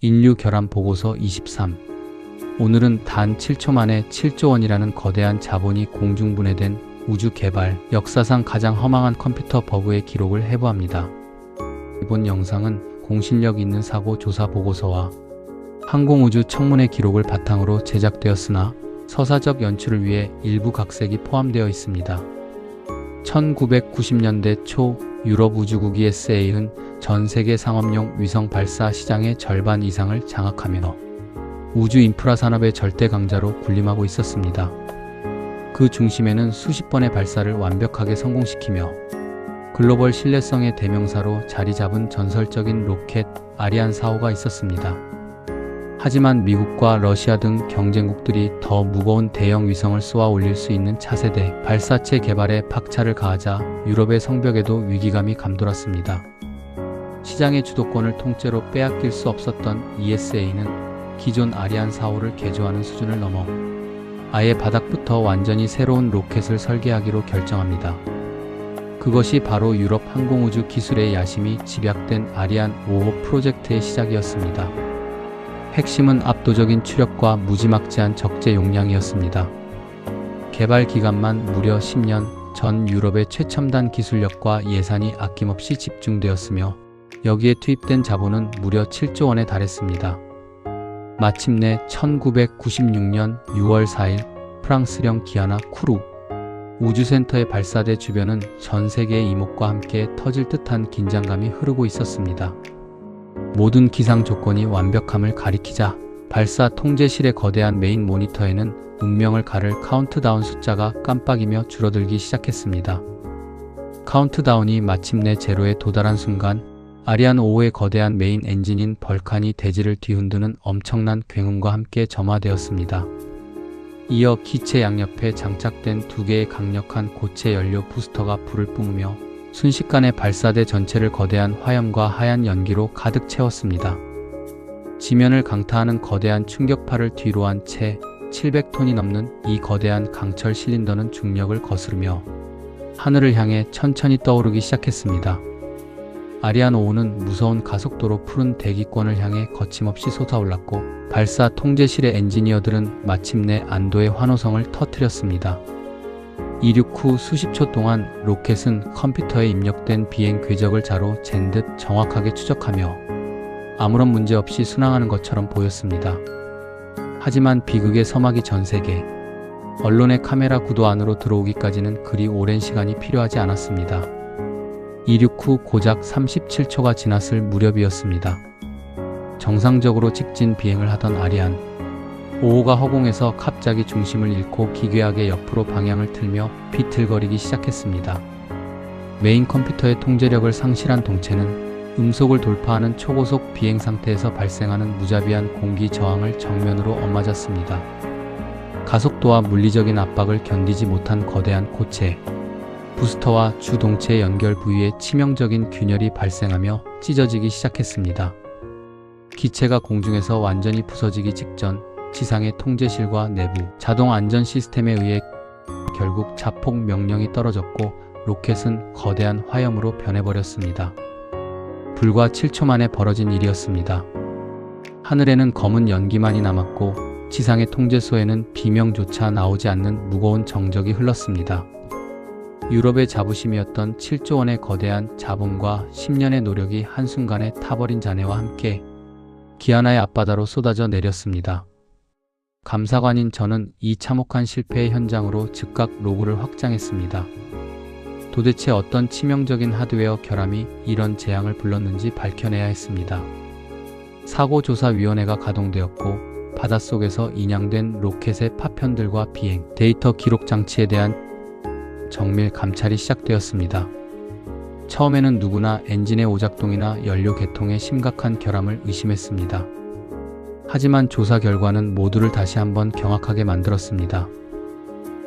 인류 결함 보고서 23. 오늘은 단 7초 만에 7조 원이라는 거대한 자본이 공중분해된 우주 개발 역사상 가장 허망한 컴퓨터 버그의 기록을 해부합니다. 이번 영상은 공신력 있는 사고 조사 보고서와 항공우주 청문회 기록을 바탕으로 제작되었으나 서사적 연출을 위해 일부 각색이 포함되어 있습니다. 1990년대 초 유럽 우주국 ESA는 전 세계 상업용 위성 발사 시장의 절반 이상을 장악하며 우주 인프라 산업의 절대 강자로 군림하고 있었습니다. 그 중심에는 수십 번의 발사를 완벽하게 성공시키며 글로벌 신뢰성의 대명사로 자리 잡은 전설적인 로켓 아리안 4호가 있었습니다. 하지만 미국과 러시아 등 경쟁국들이 더 무거운 대형 위성을 쏘아 올릴 수 있는 차세대 발사체 개발에 박차를 가하자 유럽의 성벽에도 위기감이 감돌았습니다. 시장의 주도권을 통째로 빼앗길 수 없었던 ESA는 기존 아리안 4호를 개조하는 수준을 넘어 아예 바닥부터 완전히 새로운 로켓을 설계하기로 결정합니다. 그것이 바로 유럽 항공우주 기술의 야심이 집약된 아리안 5호 프로젝트의 시작이었습니다. 핵심은 압도적인 추력과 무지막지한 적재 용량이었습니다. 개발 기간만 무려 10년, 전 유럽의 최첨단 기술력과 예산이 아낌없이 집중되었으며 여기에 투입된 자본은 무려 7조 원에 달했습니다. 마침내 1996년 6월 4일 프랑스령 기아나 쿠르 우주센터의 발사대 주변은 전 세계의 이목과 함께 터질 듯한 긴장감이 흐르고 있었습니다. 모든 기상 조건이 완벽함을 가리키자 발사 통제실의 거대한 메인 모니터에는 운명을 가를 카운트다운 숫자가 깜빡이며 줄어들기 시작했습니다. 카운트다운이 마침내 제로에 도달한 순간 아리안 5호의 거대한 메인 엔진인 벌칸이 대지를 뒤흔드는 엄청난 굉음과 함께 점화되었습니다. 이어 기체 양옆에 장착된 두 개의 강력한 고체 연료 부스터가 불을 뿜으며 순식간에 발사대 전체를 거대한 화염과 하얀 연기로 가득 채웠습니다. 지면을 강타하는 거대한 충격파를 뒤로 한 채 700톤이 넘는 이 거대한 강철 실린더는 중력을 거스르며 하늘을 향해 천천히 떠오르기 시작했습니다. 아리안 5호는 무서운 가속도로 푸른 대기권을 향해 거침없이 솟아올랐고 발사 통제실의 엔지니어들은 마침내 안도의 환호성을 터뜨렸습니다. 이륙 후 수십 초 동안 로켓은 컴퓨터에 입력된 비행 궤적을 자로 잰 듯 정확하게 추적하며 아무런 문제 없이 순항하는 것처럼 보였습니다. 하지만 비극의 서막이 전 세계 언론의 카메라 구도 안으로 들어오기까지는 그리 오랜 시간이 필요하지 않았습니다. 이륙 후 고작 37초가 지났을 무렵이었습니다. 정상적으로 직진 비행을 하던 아리안 5호가 허공에서 갑자기 중심을 잃고 기괴하게 옆으로 방향을 틀며 비틀거리기 시작했습니다. 메인 컴퓨터의 통제력을 상실한 동체는 음속을 돌파하는 초고속 비행 상태에서 발생하는 무자비한 공기 저항을 정면으로 엇맞았습니다. 가속도와 물리적인 압박을 견디지 못한 거대한 고체 부스터와 주 동체의 연결 부위에 치명적인 균열이 발생하며 찢어지기 시작했습니다. 기체가 공중에서 완전히 부서지기 직전 지상의 통제실과 내부 자동 안전 시스템에 의해 결국 자폭 명령이 떨어졌고 로켓은 거대한 화염으로 변해버렸습니다. 불과 7초 만에 벌어진 일이었습니다. 하늘에는 검은 연기만이 남았고 지상의 통제소에는 비명조차 나오지 않는 무거운 정적이 흘렀습니다. 유럽의 자부심이었던 7조 원의 거대한 자본과 10년의 노력이 한순간에 타버린 잔해와 함께 기아나의 앞바다로 쏟아져 내렸습니다. 감사관인 저는 이 참혹한 실패의 현장으로 즉각 로그를 확장했습니다. 도대체 어떤 치명적인 하드웨어 결함이 이런 재앙을 불렀는지 밝혀내야 했습니다. 사고조사위원회가 가동되었고 바닷속에서 인양된 로켓의 파편들과 비행, 데이터 기록 장치에 대한 정밀 감찰이 시작되었습니다. 처음에는 누구나 엔진의 오작동이나 연료 개통의 심각한 결함을 의심했습니다. 하지만 조사 결과는 모두를 다시 한번 경악하게 만들었습니다.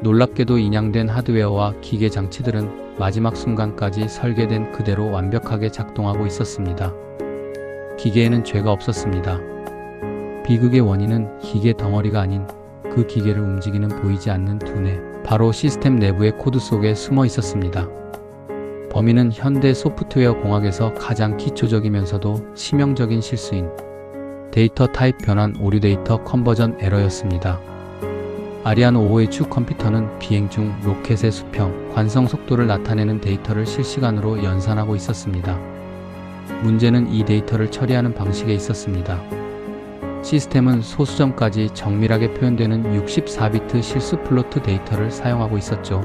놀랍게도 인양된 하드웨어와 기계 장치들은 마지막 순간까지 설계된 그대로 완벽하게 작동하고 있었습니다. 기계에는 죄가 없었습니다. 비극의 원인은 기계 덩어리가 아닌 그 기계를 움직이는 보이지 않는 두뇌, 바로 시스템 내부의 코드 속에 숨어 있었습니다. 범인은 현대 소프트웨어 공학에서 가장 기초적이면서도 치명적인 실수인 데이터 타입 변환 오류 데이터 컨버전 에러였습니다. 아리안 5의 주 컴퓨터는 비행 중 로켓의 수평, 관성 속도를 나타내는 데이터를 실시간으로 연산하고 있었습니다. 문제는 이 데이터를 처리하는 방식에 있었습니다. 시스템은 소수점까지 정밀하게 표현되는 64비트 실수 플로트 데이터를 사용하고 있었죠.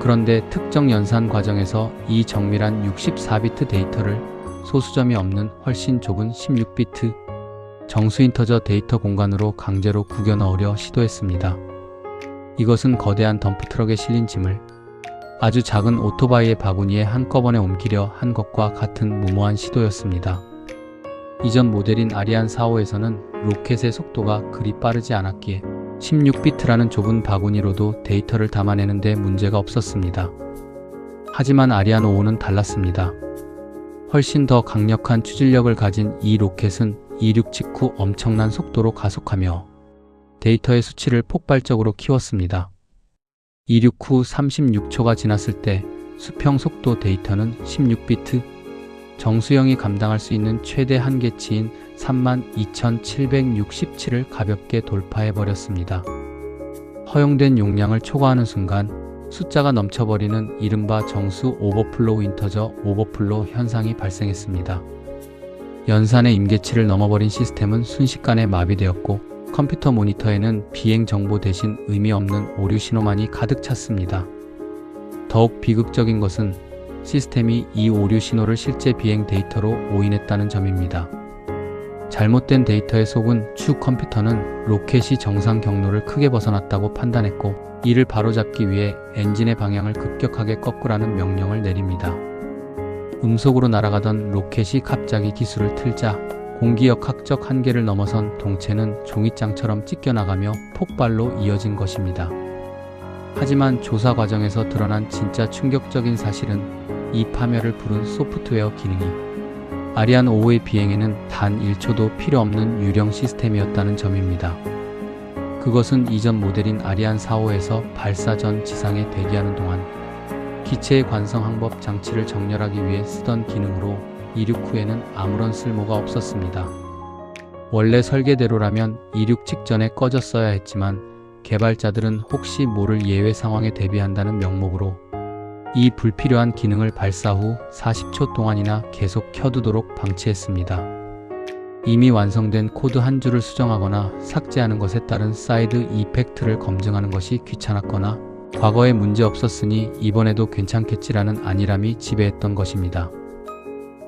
그런데 특정 연산 과정에서 이 정밀한 64비트 데이터를 소수점이 없는 훨씬 좁은 16비트 정수 인터저 데이터 공간으로 강제로 구겨 넣으려 시도했습니다. 이것은 거대한 덤프트럭에 실린 짐을 아주 작은 오토바이의 바구니에 한꺼번에 옮기려 한 것과 같은 무모한 시도였습니다. 이전 모델인 아리안 4호에서는 로켓의 속도가 그리 빠르지 않았기에 16비트라는 좁은 바구니로도 데이터를 담아내는 데 문제가 없었습니다. 하지만 아리안 5호는 달랐습니다. 훨씬 더 강력한 추진력을 가진 이 로켓은 이륙 직후 엄청난 속도로 가속하며 데이터의 수치를 폭발적으로 키웠습니다. 이륙 후 36초가 지났을 때 수평 속도 데이터는 16비트, 정수형이 감당할 수 있는 최대 한계치인 32,767을 가볍게 돌파해버렸습니다. 허용된 용량을 초과하는 순간 숫자가 넘쳐버리는 이른바 정수 오버플로우 인터저 오버플로우 현상이 발생했습니다. 연산의 임계치를 넘어버린 시스템은 순식간에 마비되었고 컴퓨터 모니터에는 비행 정보 대신 의미 없는 오류 신호만이 가득 찼습니다. 더욱 비극적인 것은 시스템이 이 오류 신호를 실제 비행 데이터로 오인했다는 점입니다. 잘못된 데이터에 속은 주 컴퓨터는 로켓이 정상 경로를 크게 벗어났다고 판단했고 이를 바로잡기 위해 엔진의 방향을 급격하게 꺾으라는 명령을 내립니다. 음속으로 날아가던 로켓이 갑자기 기술을 틀자 공기역학적 한계를 넘어선 동체는 종이장처럼 찢겨나가며 폭발로 이어진 것입니다. 하지만 조사 과정에서 드러난 진짜 충격적인 사실은 이 파멸을 부른 소프트웨어 기능이 아리안 5호의 비행에는 단 1초도 필요 없는 유령 시스템이었다는 점입니다. 그것은 이전 모델인 아리안 4호에서 발사 전 지상에 대기하는 동안 기체의 관성 항법 장치를 정렬하기 위해 쓰던 기능으로 이륙 후에는 아무런 쓸모가 없었습니다. 원래 설계대로라면 이륙 직전에 꺼졌어야 했지만 개발자들은 혹시 모를 예외 상황에 대비한다는 명목으로 이 불필요한 기능을 발사 후 40초 동안이나 계속 켜두도록 방치했습니다. 이미 완성된 코드 한 줄을 수정하거나 삭제하는 것에 따른 사이드 이펙트를 검증하는 것이 귀찮았거나 과거에 문제 없었으니 이번에도 괜찮겠지라는 안일함이 지배했던 것입니다.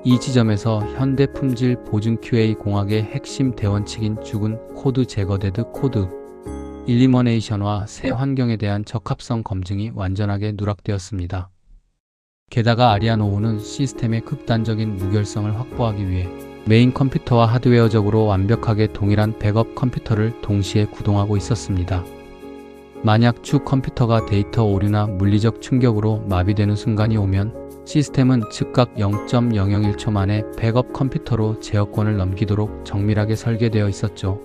이 지점에서 현대 품질 보증 QA 공학의 핵심 대원칙인 죽은 코드 제거 데드 코드 일리머네이션과 새 환경에 대한 적합성 검증이 완전하게 누락되었습니다. 게다가 아리안 5호는 시스템의 극단적인 무결성을 확보하기 위해 메인 컴퓨터와 하드웨어적으로 완벽하게 동일한 백업 컴퓨터를 동시에 구동하고 있었습니다. 만약 주 컴퓨터가 데이터 오류나 물리적 충격으로 마비되는 순간이 오면 시스템은 즉각 0.001초 만에 백업 컴퓨터로 제어권을 넘기도록 정밀하게 설계되어 있었죠.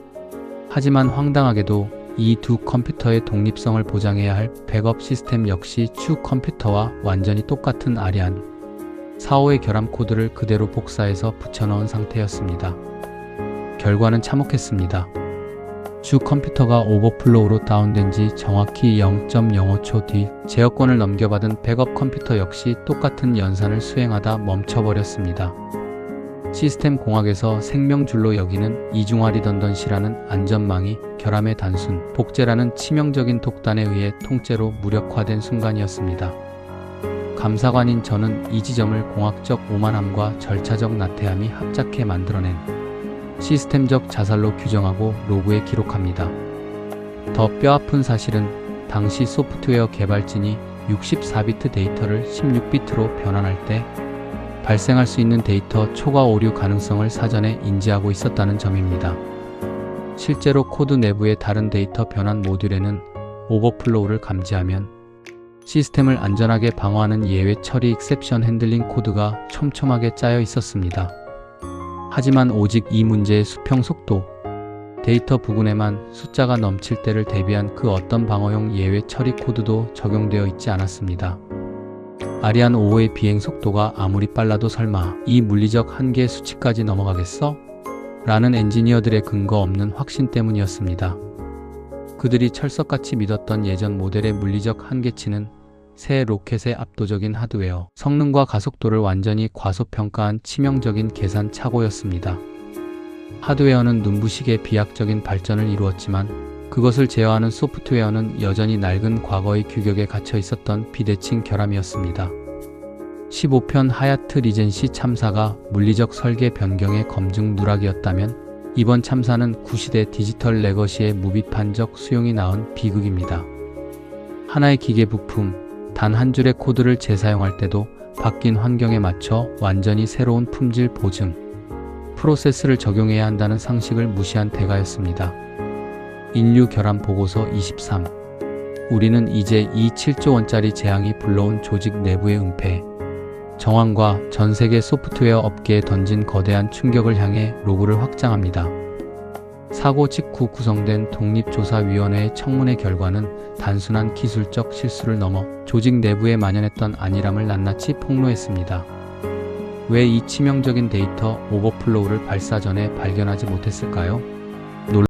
하지만 황당하게도 이 두 컴퓨터의 독립성을 보장해야 할 백업 시스템 역시 주 컴퓨터와 완전히 똑같은 아리안 4호의 결함 코드를 그대로 복사해서 붙여넣은 상태였습니다. 결과는 참혹했습니다. 주 컴퓨터가 오버플로우로 다운된 지 정확히 0.05초 뒤 제어권을 넘겨받은 백업 컴퓨터 역시 똑같은 연산을 수행하다 멈춰버렸습니다. 시스템 공학에서 생명줄로 여기는 이중화 리던던시라는 안전망이 결함의 단순, 복제라는 치명적인 독단에 의해 통째로 무력화된 순간이었습니다. 감사관인 저는 이 지점을 공학적 오만함과 절차적 나태함이 합작해 만들어낸 시스템적 자살로 규정하고 로그에 기록합니다. 더 뼈아픈 사실은 당시 소프트웨어 개발진이 64비트 데이터를 16비트로 변환할 때 발생할 수 있는 데이터 초과 오류 가능성을 사전에 인지하고 있었다는 점입니다. 실제로 코드 내부의 다른 데이터 변환 모듈에는 오버플로우를 감지하면 시스템을 안전하게 방어하는 예외 처리 익셉션 핸들링 코드가 촘촘하게 짜여 있었습니다. 하지만 오직 이 문제의 수평 속도, 데이터 부분에만 숫자가 넘칠 때를 대비한 그 어떤 방어용 예외 처리 코드도 적용되어 있지 않았습니다. 아리안 5호의 비행 속도가 아무리 빨라도 설마 이 물리적 한계 수치까지 넘어가겠어? 라는 엔지니어들의 근거 없는 확신 때문이었습니다. 그들이 철석같이 믿었던 예전 모델의 물리적 한계치는 새 로켓의 압도적인 하드웨어, 성능과 가속도를 완전히 과소평가한 치명적인 계산 착오였습니다. 하드웨어는 눈부시게 비약적인 발전을 이루었지만 그것을 제어하는 소프트웨어는 여전히 낡은 과거의 규격에 갇혀 있었던 비대칭 결함이었습니다. 15편 하얏트 리젠시 참사가 물리적 설계 변경의 검증 누락이었다면 이번 참사는 구시대 디지털 레거시의 무비판적 수용이 낳은 비극입니다. 하나의 기계 부품, 단 한 줄의 코드를 재사용할 때도 바뀐 환경에 맞춰 완전히 새로운 품질 보증, 프로세스를 적용해야 한다는 상식을 무시한 대가였습니다. 인류 결함 보고서 23. 우리는 이제 이 7조 원짜리 재앙이 불러온 조직 내부의 은폐, 정황과 전 세계 소프트웨어 업계에 던진 거대한 충격을 향해 로그를 확장합니다. 사고 직후 구성된 독립조사위원회의 청문회 결과는 단순한 기술적 실수를 넘어 조직 내부에 만연했던 안일함을 낱낱이 폭로했습니다. 왜 이 치명적인 데이터 오버플로우를 발사 전에 발견하지 못했을까요?